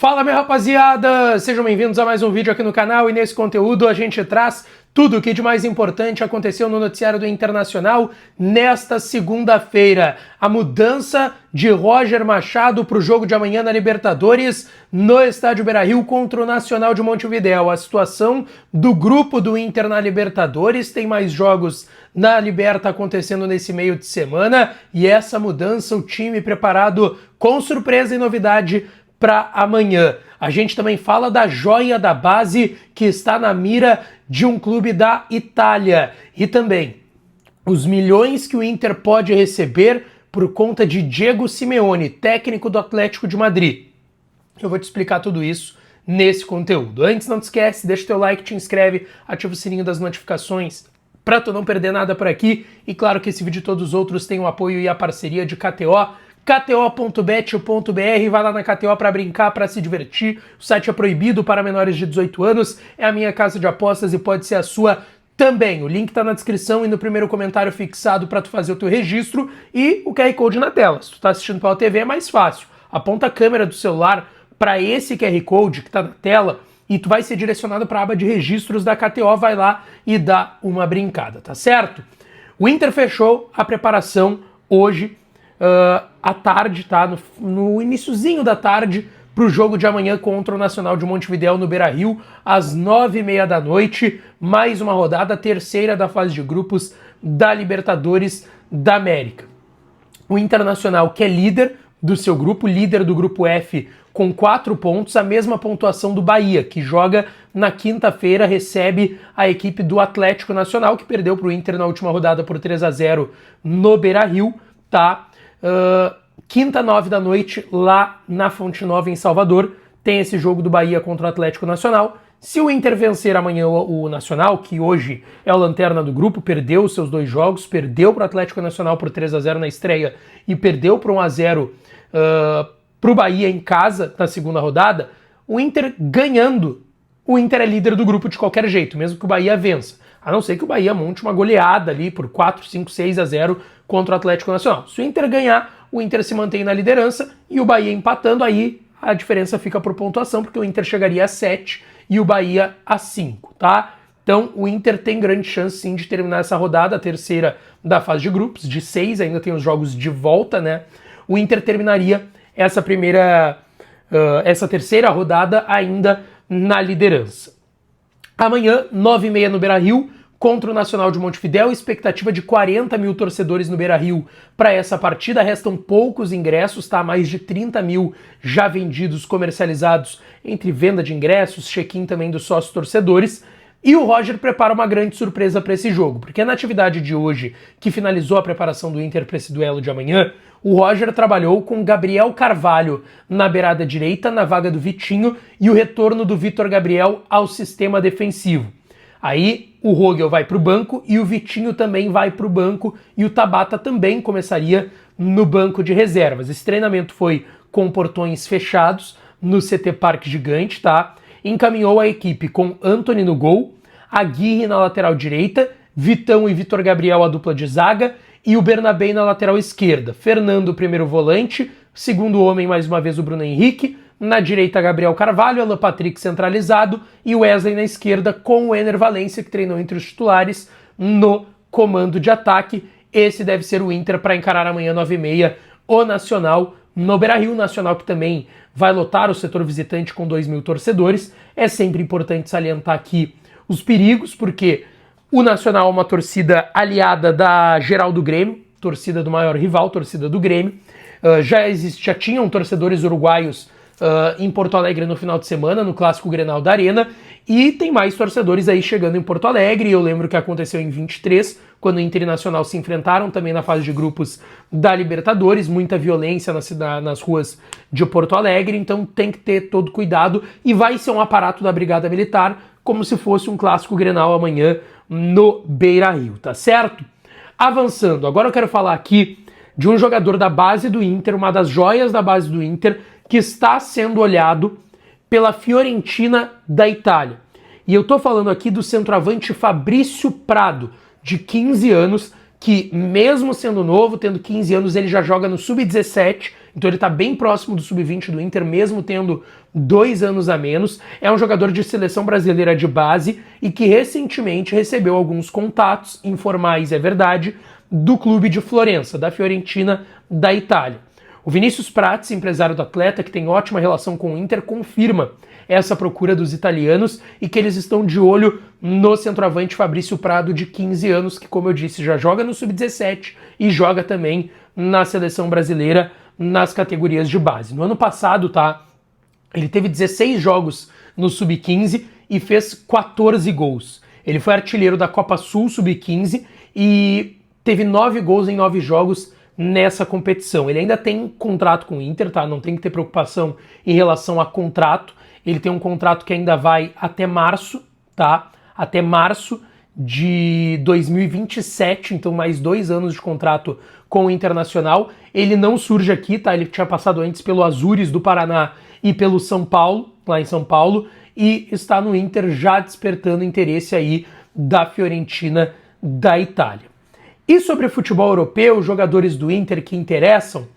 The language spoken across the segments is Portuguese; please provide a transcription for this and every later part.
Fala, minha rapaziada! Sejam bem-vindos a mais um vídeo aqui no canal, e nesse conteúdo a gente traz tudo o que de mais importante aconteceu no noticiário do Internacional nesta segunda-feira. A mudança de Roger Machado para o jogo de amanhã na Libertadores no estádio Beira-Rio contra o Nacional de Montevidéu. A situação do grupo do Inter na Libertadores, tem mais jogos na Liberta acontecendo nesse meio de semana, e essa mudança, o time preparado com surpresa e novidade para amanhã. A gente também fala da joia da base que está na mira de um clube da Itália, e também os milhões que o Inter pode receber por conta de Diego Simeone, técnico do Atlético de Madrid. Eu vou te explicar tudo isso nesse conteúdo. Antes, não te esquece, deixa o teu like, te inscreve, ativa o sininho das notificações para tu não perder nada por aqui. E claro que esse vídeo e todos os outros têm o apoio e a parceria de KTO, kto.bet.br, vai lá na KTO para brincar, para se divertir. O site é proibido para menores de 18 anos, é a minha casa de apostas e pode ser a sua também. O link tá na descrição e no primeiro comentário fixado para tu fazer o teu registro, e o QR Code na tela. Se tu tá assistindo pela TV é mais fácil. Aponta a câmera do celular para esse QR Code que tá na tela e tu vai ser direcionado para a aba de registros da KTO, vai lá e dá uma brincada, tá certo? O Inter fechou a preparação hoje, à tarde, tá? No iniciozinho da tarde, para o jogo de amanhã contra o Nacional de Montevidéu no Beira-Rio, às 9h30 da noite, mais uma rodada, terceira da fase de grupos da Libertadores da América. O Internacional, que é líder do seu grupo, líder do grupo F, com 4 pontos, a mesma pontuação do Bahia, que joga na quinta-feira, recebe a equipe do Atlético Nacional, que perdeu para o Inter na última rodada por 3-0 no Beira-Rio, tá? Quinta, 9 da noite, lá na Fonte Nova, em Salvador, tem esse jogo do Bahia contra o Atlético Nacional. Se o Inter vencer amanhã o Nacional, que hoje é o lanterna do grupo, perdeu os seus 2 jogos, perdeu para o Atlético Nacional por 3-0 na estreia e perdeu por 1-0 para o Bahia em casa na segunda rodada, o Inter ganhando, o Inter é líder do grupo de qualquer jeito, mesmo que o Bahia vença. A não ser que o Bahia monte uma goleada ali por 4, 5, 6-0 contra o Atlético Nacional. Se o Inter ganhar, o Inter se mantém na liderança, e o Bahia empatando, aí a diferença fica por pontuação, porque o Inter chegaria a 7 e o Bahia a 5, tá? Então o Inter tem grande chance sim de terminar essa rodada, a terceira da fase de grupos, de 6, ainda tem os jogos de volta, né? O Inter terminaria essa terceira rodada ainda na liderança. Amanhã, 9h30 no Beira-Rio, contra o Nacional de Montevidéu, expectativa de 40 mil torcedores no Beira-Rio para essa partida. Restam poucos ingressos, tá? Mais de 30 mil já vendidos, comercializados entre venda de ingressos, check-in também dos sócios torcedores. E o Roger prepara uma grande surpresa para esse jogo, porque na atividade de hoje, que finalizou a preparação do Inter para esse duelo de amanhã, o Roger trabalhou com Gabriel Carvalho na beirada direita, na vaga do Vitinho, e o retorno do Vitor Gabriel ao sistema defensivo. Aí o Rogel vai para o banco e o Vitinho também vai para o banco, e o Tabata também começaria no banco de reservas. Esse treinamento foi com portões fechados no CT Parque Gigante, tá? Encaminhou a equipe com Antony no gol, Aguirre na lateral direita, Vitão e Vitor Gabriel a dupla de zaga, e o Bernabé na lateral esquerda. Fernando, primeiro volante, segundo homem mais uma vez o Bruno Henrique, na direita Gabriel Carvalho, Alan Patrick centralizado e Wesley na esquerda, com o Ener Valencia, que treinou entre os titulares, no comando de ataque. Esse deve ser o Inter para encarar amanhã 9h30 o Nacional no Beira-Rio. Nacional que também vai lotar o setor visitante com 2 mil torcedores. É sempre importante salientar aqui os perigos, porque o Nacional é uma torcida aliada da geral do Grêmio, torcida do maior rival, torcida do Grêmio. Já tinham torcedores uruguaios em Porto Alegre no final de semana, no Clássico Grenal da Arena, e tem mais torcedores aí chegando em Porto Alegre. Eu lembro que aconteceu em 23, quando o Inter e Nacional se enfrentaram também na fase de grupos da Libertadores, muita violência nas ruas de Porto Alegre, então tem que ter todo cuidado, e vai ser um aparato da Brigada Militar, como se fosse um Clássico Grenal amanhã no Beira-Rio, tá certo? Avançando, agora eu quero falar aqui de um jogador da base do Inter, uma das joias da base do Inter, que está sendo olhado pela Fiorentina da Itália. E eu tô falando aqui do centroavante Fabrício Prado, de 15 anos, que mesmo sendo novo, tendo 15 anos, ele já joga no Sub-17, então ele está bem próximo do sub-20 do Inter, mesmo tendo 2 anos a menos. É um jogador de seleção brasileira de base e que recentemente recebeu alguns contatos, informais é verdade, do clube de Florença, da Fiorentina, da Itália. O Vinícius Prats, empresário do atleta, que tem ótima relação com o Inter, confirma essa procura dos italianos e que eles estão de olho no centroavante Fabrício Prado, de 15 anos, que, como eu disse, já joga no sub-17 e joga também na seleção brasileira nas categorias de base. No ano passado, ele teve 16 jogos no sub-15 e fez 14 gols. Ele foi artilheiro da Copa Sul sub-15 e teve 9 gols em 9 jogos nessa competição. Ele ainda tem contrato com o Inter, não tem que ter preocupação em relação a contrato. Ele tem um contrato que ainda vai até março, até março de 2027, então mais 2 anos de contrato com o Internacional. Ele não surge aqui, ele tinha passado antes pelo Azures do Paraná e pelo São Paulo, lá em São Paulo, e está no Inter já despertando interesse aí da Fiorentina da Itália. E sobre futebol europeu, jogadores do Inter que interessam,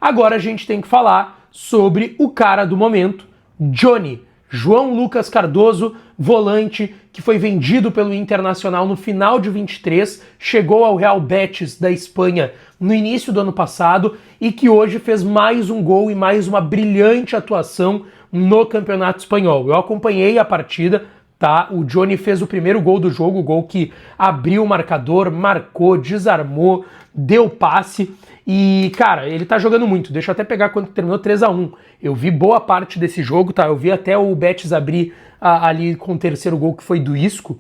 agora a gente tem que falar sobre o cara do momento, Johnny, João Lucas Cardoso, volante, que foi vendido pelo Internacional no final de 23, chegou ao Real Betis da Espanha no início do ano passado e que hoje fez mais um gol e mais uma brilhante atuação no Campeonato Espanhol. Eu acompanhei a partida, o Johnny fez o primeiro gol do jogo, o gol que abriu o marcador, marcou, desarmou, deu passe e, cara, ele tá jogando muito. Deixa eu até pegar quando terminou 3-1. Eu vi boa parte desse jogo, eu vi até o Betis abrir ali com o terceiro gol, que foi do Isco.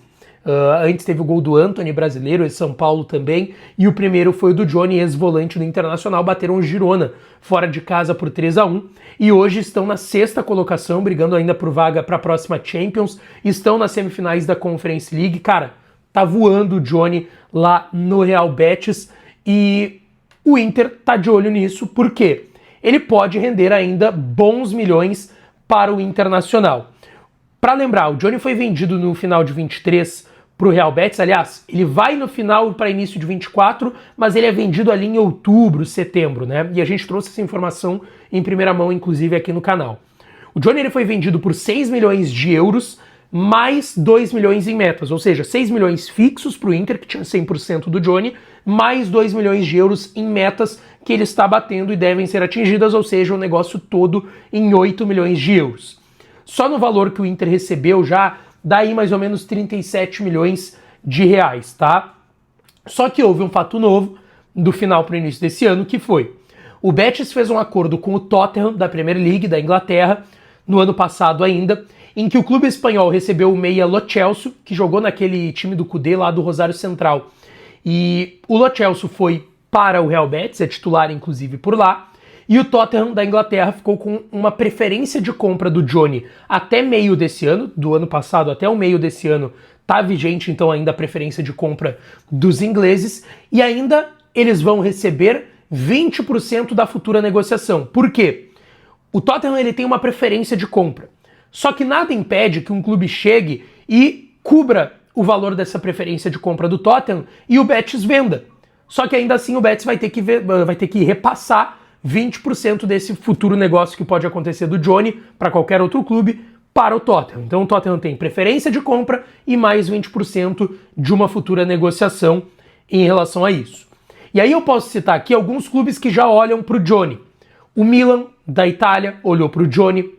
Antes teve o gol do Antony, brasileiro, esse São Paulo também, e o primeiro foi o do Johnny, ex-volante do Internacional. Bateram o Girona fora de casa por 3-1 e hoje estão na 6ª colocação, brigando ainda por vaga para a próxima Champions, estão nas semifinais da Conference League. Cara, tá voando o Johnny lá no Real Betis e o Inter tá de olho nisso, porque ele pode render ainda bons milhões para o Internacional. Para lembrar, o Johnny foi vendido no final de 23 para o Real Betis. Aliás, ele vai no final para início de 24, mas ele é vendido ali em outubro, setembro, E a gente trouxe essa informação em primeira mão, inclusive, aqui no canal. O Johnny ele foi vendido por 6 milhões de euros, mais 2 milhões em metas, ou seja, 6 milhões fixos para o Inter, que tinha 100% do Johnny, mais 2 milhões de euros em metas que ele está batendo e devem ser atingidas, ou seja, o negócio todo em 8 milhões de euros. Só no valor que o Inter recebeu já dá aí mais ou menos 37 milhões de reais, Só que houve um fato novo do final para o início desse ano, que foi: o Betis fez um acordo com o Tottenham da Premier League da Inglaterra, no ano passado ainda, em que o clube espanhol recebeu o meia Lo Celso, que jogou naquele time do Cudê lá do Rosário Central. E o Lo Celso foi para o Real Betis, é titular inclusive por lá, e o Tottenham da Inglaterra ficou com uma preferência de compra do Johnny até meio desse ano, do ano passado até o meio desse ano, tá vigente então ainda a preferência de compra dos ingleses, e ainda eles vão receber 20% da futura negociação. Por quê? O Tottenham ele tem uma preferência de compra, só que nada impede que um clube chegue e cubra o valor dessa preferência de compra do Tottenham e o Betis venda. Só que ainda assim o Betis vai ter que repassar 20% desse futuro negócio que pode acontecer do Johnny para qualquer outro clube para o Tottenham. Então o Tottenham tem preferência de compra e mais 20% de uma futura negociação em relação a isso. E aí eu posso citar aqui alguns clubes que já olham para o Johnny. O Milan, da Itália, olhou para o Johnny.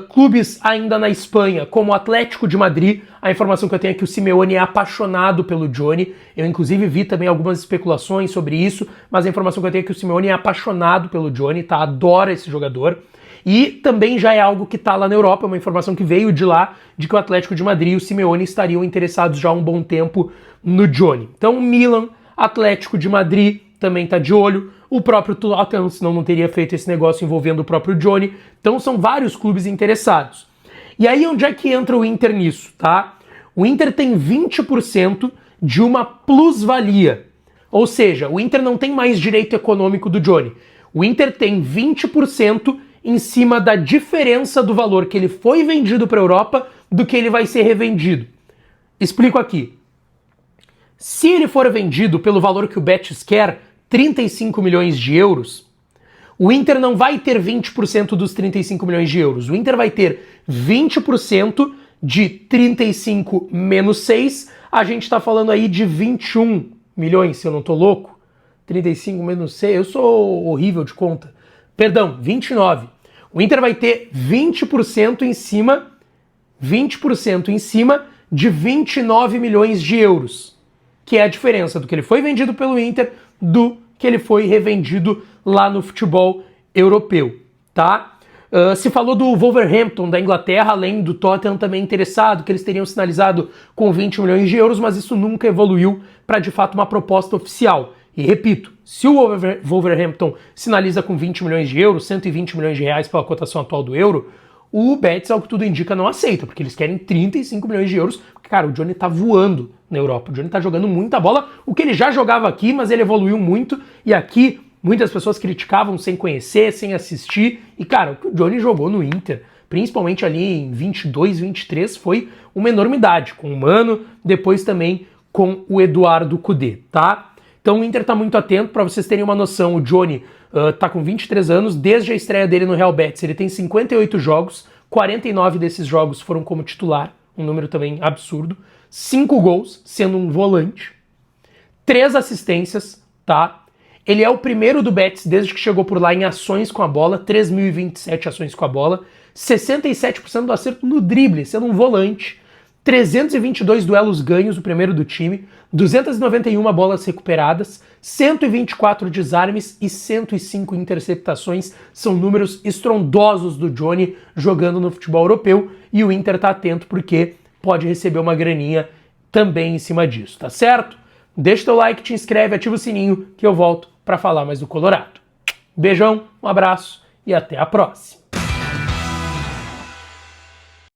Clubes ainda na Espanha, como o Atlético de Madrid. A informação que eu tenho é que o Simeone é apaixonado pelo Johnny. Eu inclusive vi também algumas especulações sobre isso, mas a informação que eu tenho é que o Simeone é apaixonado pelo Johnny, adora esse jogador. E também já é algo que está lá na Europa, uma informação que veio de lá, de que o Atlético de Madrid e o Simeone estariam interessados já há um bom tempo no Johnny. Então Milan, Atlético de Madrid também está de olho. O próprio Tottenham, senão não teria feito esse negócio envolvendo o próprio Johnny. Então são vários clubes interessados. E aí onde é que entra o Inter nisso, O Inter tem 20% de uma plusvalia. Ou seja, o Inter não tem mais direito econômico do Johnny. O Inter tem 20% em cima da diferença do valor que ele foi vendido para a Europa do que ele vai ser revendido. Explico aqui. Se ele for vendido pelo valor que o Betis quer, 35 milhões de euros, O Inter não vai ter 20% dos 35 milhões de euros. O Inter vai ter 20% de 35 menos 6. A gente está falando aí de 21 milhões, se eu não tô louco. 35 menos 6, eu sou horrível de conta. Perdão, 29. O Inter vai ter 20% em cima de 29 milhões de euros, que é a diferença do que ele foi vendido pelo Inter do que ele foi revendido lá no futebol europeu, tá? Se falou do Wolverhampton da Inglaterra, além do Tottenham também interessado, que eles teriam sinalizado com 20 milhões de euros, mas isso nunca evoluiu para de fato uma proposta oficial. E repito, se o Wolverhampton sinaliza com 20 milhões de euros, 120 milhões de reais pela cotação atual do euro, o Betis, ao que tudo indica, não aceita, porque eles querem 35 milhões de euros, porque, cara, o Johnny tá voando na Europa, o Johnny tá jogando muita bola, o que ele já jogava aqui, mas ele evoluiu muito, e aqui muitas pessoas criticavam sem conhecer, sem assistir, e, cara, o que o Johnny jogou no Inter, principalmente ali em 22, 23, foi uma enormidade, com o Mano, depois também com o Eduardo Cudê, tá? Então o Inter tá muito atento, para vocês terem uma noção, o Johnny tá com 23 anos, desde a estreia dele no Real Betis, ele tem 58 jogos, 49 desses jogos foram como titular, um número também absurdo, 5 gols, sendo um volante, 3 assistências, tá? Ele é o primeiro do Betis desde que chegou por lá em ações com a bola, 3.027 ações com a bola, 67% do acerto no drible, sendo um volante, 322 duelos ganhos, o primeiro do time, 291 bolas recuperadas, 124 desarmes e 105 interceptações. São números estrondosos do Johnny jogando no futebol europeu, e o Inter tá atento porque pode receber uma graninha também em cima disso, tá certo? Deixa teu like, te inscreve, ativa o sininho que eu volto para falar mais do Colorado. Beijão, um abraço e até a próxima.